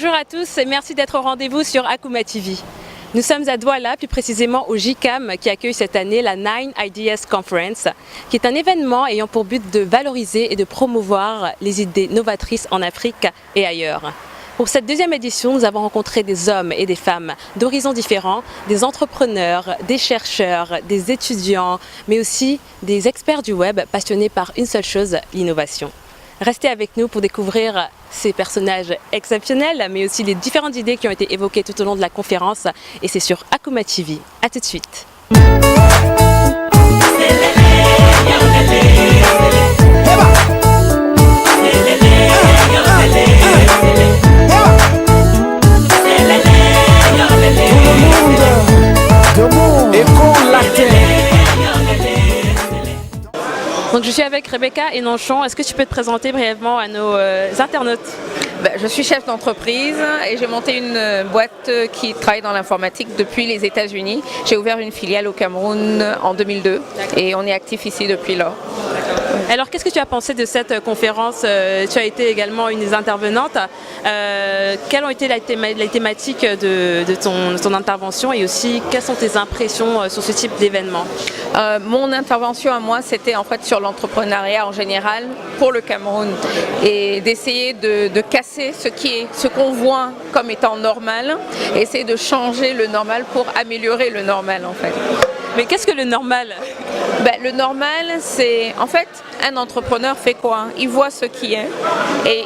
Bonjour à tous et merci d'être au rendez-vous sur Akuma TV. Nous sommes à Douala, plus précisément au JICAM qui accueille cette année la Nine Ideas Conference, qui est un événement ayant pour but de valoriser et de promouvoir les idées novatrices en Afrique et ailleurs. Pour cette deuxième édition, nous avons rencontré des hommes et des femmes d'horizons différents, des entrepreneurs, des chercheurs, des étudiants, mais aussi des experts du web passionnés par une seule chose, l'innovation. Restez avec nous pour découvrir ces personnages exceptionnels, mais aussi les différentes idées qui ont été évoquées tout au long de la conférence. Et c'est sur Akuma TV. A tout de suite. Donc je suis avec Rebecca Enonchon. Est-ce que tu peux te présenter brièvement à nos internautes? Je suis chef d'entreprise et j'ai monté une boîte qui travaille dans l'informatique depuis les États-Unis. J'ai ouvert une filiale au Cameroun en 2002 et on est actif ici depuis lors. Alors qu'est-ce que tu as pensé de cette conférence? Tu as été également une des intervenantes. Quelles ont été les thématiques de ton intervention et aussi quelles sont tes impressions sur ce type d'événement? Mon intervention à moi, c'était en fait sur l'entrepreneuriat en général pour le Cameroun et d'essayer de casser ce qu'on voit comme étant normal et essayer de changer le normal pour améliorer le normal en fait. Mais qu'est-ce que le normal? Le normal, c'est en fait un entrepreneur fait quoi? Il voit ce qui est et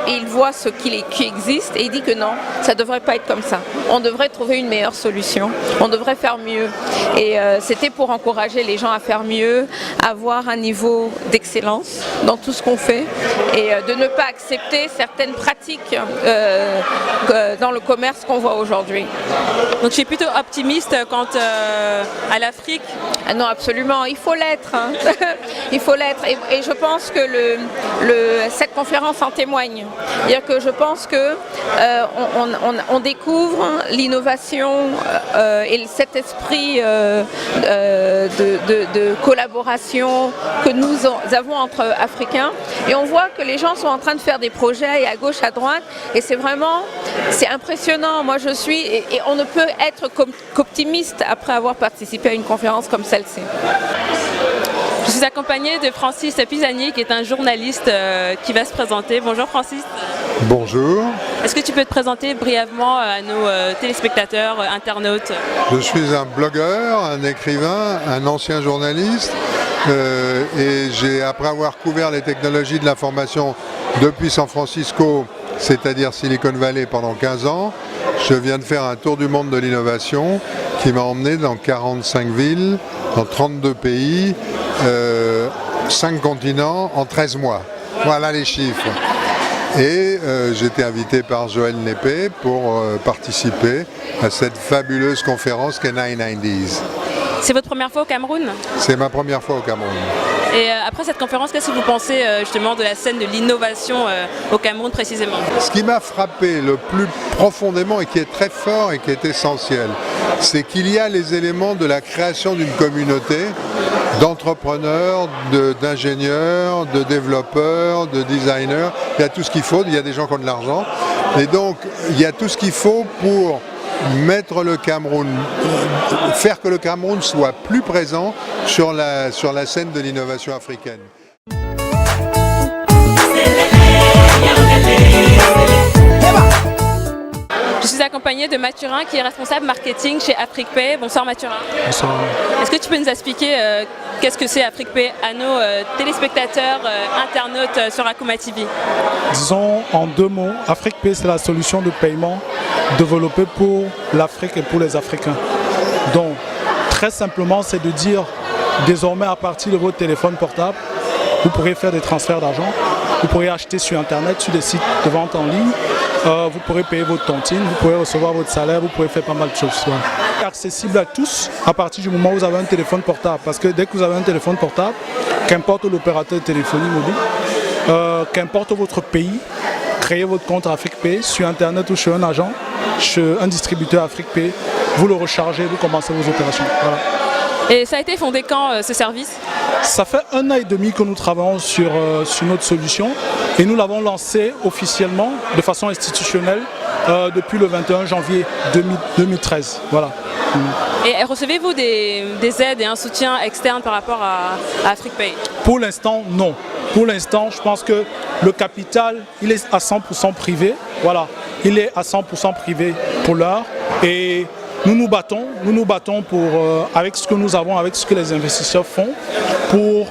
il voit ce qui existe et il dit que non, ça ne devrait pas être comme ça. On devrait trouver une meilleure solution, on devrait faire mieux. Et c'était pour encourager les gens à faire mieux, avoir un niveau d'excellence dans tout ce qu'on fait et de ne pas accepter certaines pratiques dans le commerce qu'on voit aujourd'hui. Donc tu es plutôt optimiste quant à l'Afrique? Ah non, absolument, il faut l'être. Hein. Il faut l'être. Et je pense que cette conférence en témoigne. C'est-à-dire que je pense que on découvre l'innovation et cet esprit de collaboration que nous avons entre Africains. Et on voit que les gens sont en train de faire des projets à gauche, à droite. Et c'est impressionnant. Moi, je suis, et on ne peut être qu'optimiste après avoir participé à une conférence comme celle-ci. Je suis accompagnée de Francis Pisani, qui est un journaliste qui va se présenter. Bonjour Francis. Bonjour. Est-ce que tu peux te présenter brièvement à nos téléspectateurs, internautes? Je suis un blogueur, un écrivain, un ancien journaliste et après avoir couvert les technologies de l'information depuis San Francisco, c'est-à-dire Silicon Valley pendant 15 ans, je viens de faire un tour du monde de l'innovation qui m'a emmené dans 45 villes, dans 32 pays, 5 continents en 13 mois. Voilà les chiffres. Et j'ai été invité par Joël Népé pour participer à cette fabuleuse conférence qu'est 990s. C'est votre première fois au Cameroun? C'est ma première fois au Cameroun. Et après cette conférence, qu'est-ce que vous pensez justement de la scène de l'innovation au Cameroun précisément? Ce qui m'a frappé le plus profondément et qui est très fort et qui est essentiel, c'est qu'il y a les éléments de la création d'une communauté d'entrepreneurs, d'ingénieurs, de développeurs, de designers. Il y a tout ce qu'il faut, il y a des gens qui ont de l'argent. Et donc, il y a tout ce qu'il faut pour mettre le Cameroun, faire que le Cameroun soit plus présent sur la scène de l'innovation africaine. Je suis accompagnée de Mathurin qui est responsable marketing chez AfriquePay. Bonsoir Mathurin. Bonsoir. Est-ce que tu peux nous expliquer qu'est-ce que c'est AfriquePay à nos téléspectateurs, internautes sur Akuma TV? Disons en 2 mots, AfriquePay c'est la solution de paiement développée pour l'Afrique et pour les Africains. Donc très simplement c'est de dire désormais à partir de votre téléphone portable, vous pourrez faire des transferts d'argent, vous pourrez acheter sur internet, sur des sites de vente en ligne, vous pourrez payer votre tontine, vous pourrez recevoir votre salaire, vous pourrez faire pas mal de choses. C'est accessible à tous à partir du moment où vous avez un téléphone portable. Parce que dès que vous avez un téléphone portable, qu'importe l'opérateur de téléphonie mobile, qu'importe votre pays, créez votre compte AfriquePay sur internet ou chez un agent, chez un distributeur AfriquePay, vous le rechargez, vous commencez vos opérations. Voilà. Et ça a été fondé quand ce service? Ça fait 1 an et demi que nous travaillons sur notre solution et nous l'avons lancée officiellement de façon institutionnelle depuis le 21 janvier 2013. Voilà. Et recevez-vous des aides et un soutien externe par rapport à AfriquePay? Pour l'instant, non. Pour l'instant, je pense que le capital, il est à 100% privé. Voilà, il est à 100% privé pour l'heure. Et nous nous battons pour, avec ce que nous avons, avec ce que les investisseurs font, pour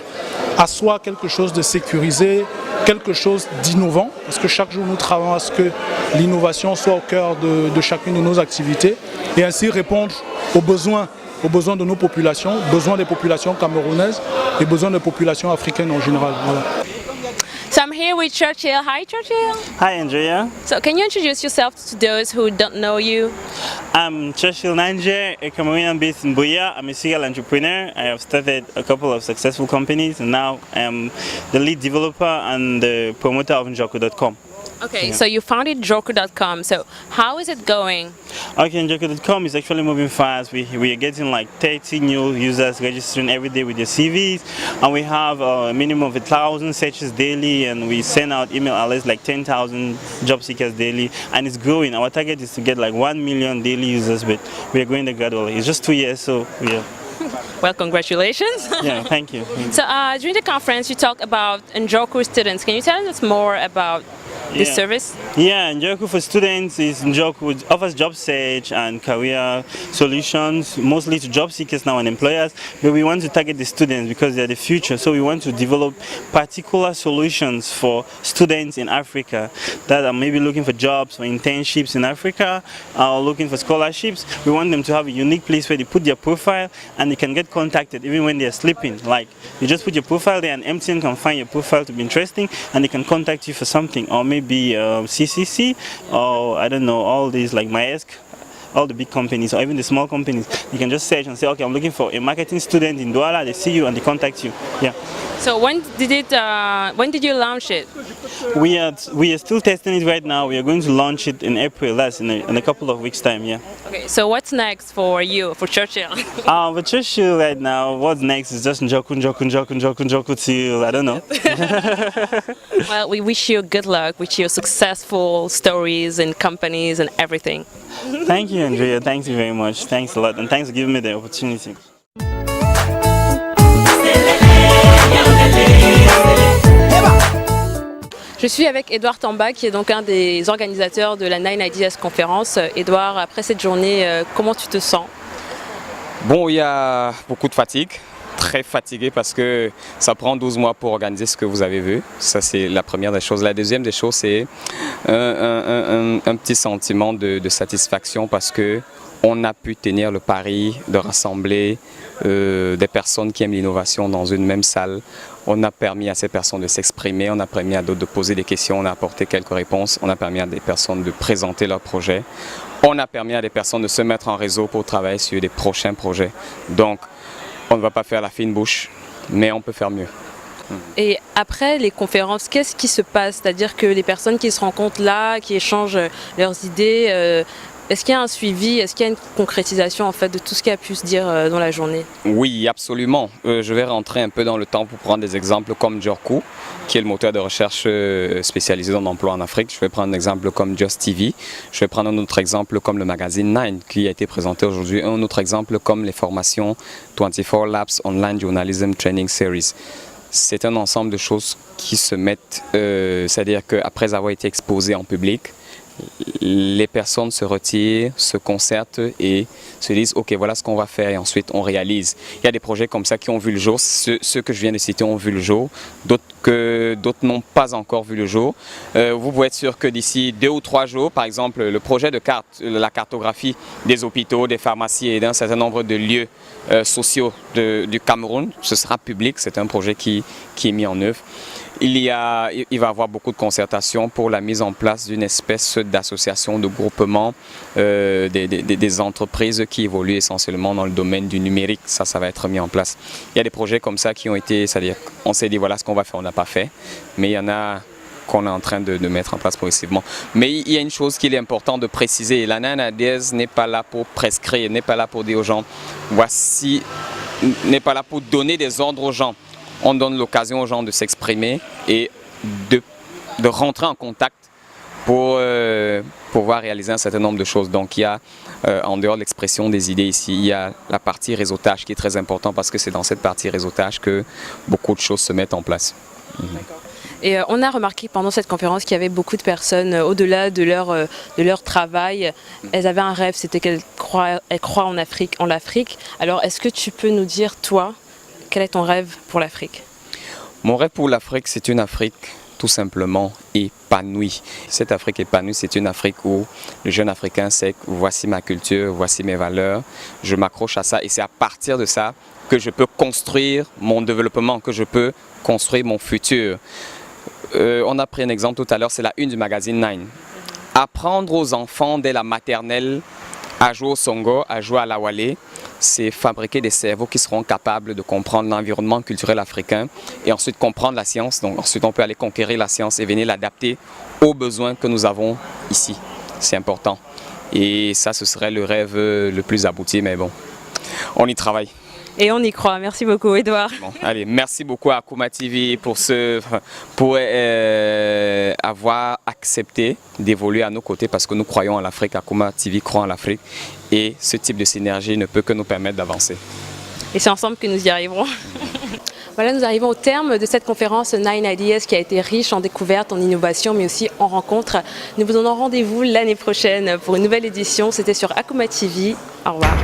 asseoir quelque chose de sécurisé, quelque chose d'innovant, parce que chaque jour nous travaillons à ce que l'innovation soit au cœur de chacune de nos activités et ainsi répondre aux besoins de nos populations, besoins des populations camerounaises et besoins des populations africaines en général. Voilà. So I'm here with Churchill. Hi, Churchill. Hi, Andrea. So can you introduce yourself to those who don't know you? I'm Churchill Nanje, a Cameroonian based in Buea. I'm a serial entrepreneur. I have started a couple of successful companies and now I'm the lead developer and the promoter of Njoko.com. Okay, so you founded Joker.com. So how is it going? Okay, Njoko.com is actually moving fast. We are getting like 30 new users registering every day with their CVs, and we have a minimum of 1,000 searches daily, and we send out email alerts like 10,000 job seekers daily, and it's growing. Our target is to get like 1 million daily users, but we are going there gradually. It's just 2 years, so yeah. Well, congratulations. Yeah, thank you. So during the conference, you talked about Njoku students. Can you tell us more about this service? Yeah, Njoku for students is Njoku offers job search and career solutions, mostly to job seekers now and employers. But we want to target the students because they're the future. So we want to develop particular solutions for students in Africa that are maybe looking for jobs or internships in Africa or looking for scholarships. We want them to have a unique place where they put their profile and they can get contacted even when they're sleeping. Like you just put your profile there and MTN can find your profile to be interesting and they can contact you for something, or maybe CCC, or I don't know, all these like Maersk, all the big companies or even the small companies. You can just search and say, okay, I'm looking for a marketing student in Douala. They see you and they contact you. Yeah. So when did you launch it? We are still testing it right now. We are going to launch it in April. That's in a couple of weeks' time. Yeah. Okay. So what's next for you, for Churchill? For Churchill right now, what's next is just Njoku till I don't know. Well, we wish you good luck with your successful stories and companies and everything. Thank you, Andrea. Thank you very much. Thanks a lot, and thanks for giving me the opportunity. Je suis avec Edouard Tamba, qui est donc un des organisateurs de la 9 Ideas Conference. Edouard, après cette journée, comment tu te sens? Bon, il y a beaucoup de fatigue, très fatigué parce que ça prend 12 mois pour organiser ce que vous avez vu. Ça, c'est la première des choses. La deuxième des choses, c'est un petit sentiment de satisfaction parce que on a pu tenir le pari de rassembler des personnes qui aiment l'innovation dans une même salle. On a permis à ces personnes de s'exprimer, on a permis à d'autres de poser des questions, on a apporté quelques réponses, on a permis à des personnes de présenter leurs projets, on a permis à des personnes de se mettre en réseau pour travailler sur des prochains projets. Donc, on ne va pas faire la fine bouche, mais on peut faire mieux. Et après les conférences, qu'est-ce qui se passe? C'est-à-dire que les personnes qui se rencontrent là, qui échangent leurs idées, est-ce qu'il y a un suivi? Est-ce qu'il y a une concrétisation en fait de tout ce qui a pu se dire dans la journée? Oui, absolument. Je vais rentrer un peu dans le temps pour prendre des exemples comme Jorku, qui est le moteur de recherche spécialisé dans l'emploi en Afrique. Je vais prendre un exemple comme Just TV. Je vais prendre un autre exemple comme le magazine 9 qui a été présenté aujourd'hui. Un autre exemple comme les formations 24 Labs Online Journalism Training Series. C'est un ensemble de choses qui se mettent, c'est-à-dire qu'après avoir été exposées en public, les personnes se retirent, se concertent et se disent ok, voilà ce qu'on va faire, et ensuite on réalise. Il y a des projets comme ça qui ont vu le jour, ceux que je viens de citer ont vu le jour, d'autres n'ont pas encore vu le jour. Vous pouvez être sûr que d'ici 2 ou 3 jours, par exemple le projet de la cartographie des hôpitaux, des pharmacies et d'un certain nombre de lieux sociaux du Cameroun, ce sera public, c'est un projet qui est mis en œuvre. Il va y avoir beaucoup de concertation pour la mise en place d'une espèce d'association, de groupement des entreprises qui évoluent essentiellement dans le domaine du numérique. Ça va être mis en place. Il y a des projets comme ça qui ont été, c'est-à-dire on s'est dit voilà ce qu'on va faire, on n'a pas fait, mais il y en a qu'on est en train de mettre en place progressivement. Mais il y a une chose qu'il est important de préciser, la 9 Ideas n'est pas là pour prescrire, n'est pas là pour dire aux gens voici n'est pas là pour donner des ordres aux gens. On donne l'occasion aux gens de s'exprimer et de rentrer en contact pour pouvoir réaliser un certain nombre de choses. Donc il y a, en dehors de l'expression des idées ici, il y a la partie réseautage qui est très important parce que c'est dans cette partie réseautage que beaucoup de choses se mettent en place. Et on a remarqué pendant cette conférence qu'il y avait beaucoup de personnes, au-delà de leur travail, elles avaient un rêve, c'était qu'elles croient en l'Afrique. Alors est-ce que tu peux nous dire, toi, quel est ton rêve pour l'Afrique? Mon rêve pour l'Afrique, c'est une Afrique tout simplement épanouie. Cette Afrique épanouie, c'est une Afrique où le jeune Africain sait que voici ma culture, voici mes valeurs, je m'accroche à ça et c'est à partir de ça que je peux construire mon développement, que je peux construire mon futur. On a pris un exemple tout à l'heure, c'est la une du magazine Nine. Apprendre aux enfants dès la maternelle à jouer au songo, à jouer à la wale, c'est fabriquer des cerveaux qui seront capables de comprendre l'environnement culturel africain et ensuite comprendre la science. Donc ensuite on peut aller conquérir la science et venir l'adapter aux besoins que nous avons ici. C'est important. Et ça, ce serait le rêve le plus abouti, mais bon, on y travaille. Et on y croit. Merci beaucoup, Edouard. Bon, allez, merci beaucoup à Akuma TV pour avoir accepté d'évoluer à nos côtés parce que nous croyons en l'Afrique. Akuma TV croit en l'Afrique et ce type de synergie ne peut que nous permettre d'avancer. Et c'est ensemble que nous y arriverons. Voilà, nous arrivons au terme de cette conférence Nine Ideas qui a été riche en découvertes, en innovations, mais aussi en rencontres. Nous vous donnons rendez-vous l'année prochaine pour une nouvelle édition. C'était sur Akuma TV. Au revoir.